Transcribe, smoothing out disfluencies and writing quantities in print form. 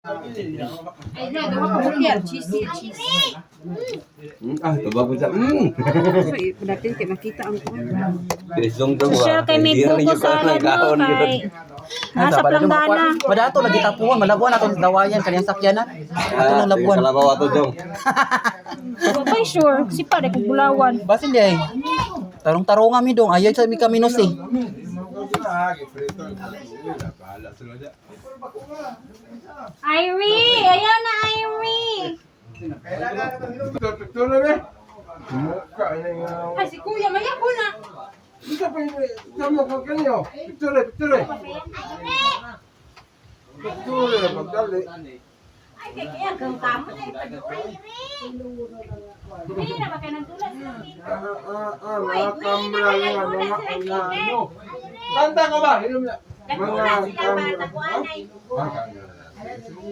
Ay, na, gawa ka mo yan. Cheesy, cheesy. Bago sa So, natin kay makita ang Isong to Social kay may buko sa ano kay nasa planggana. Madato lagi tapuan, malabuan ato dawayan kaniyang sakyanan. Ato nang labuan. Kalabaw ato dong. Wa pa sure si pa kung bulawan. Basin di ay. Tarong-tarong kami dong, ayay sa mi kami nos eh. Irie, ayan na Irie. Ay, si Kuya, maya ko na. Ay, kaya kang kamo na ipag-uwi. Hindi na ba ka ng tulad sa Tanda ka ba? Inom na. Nagmula sila para takuan ay.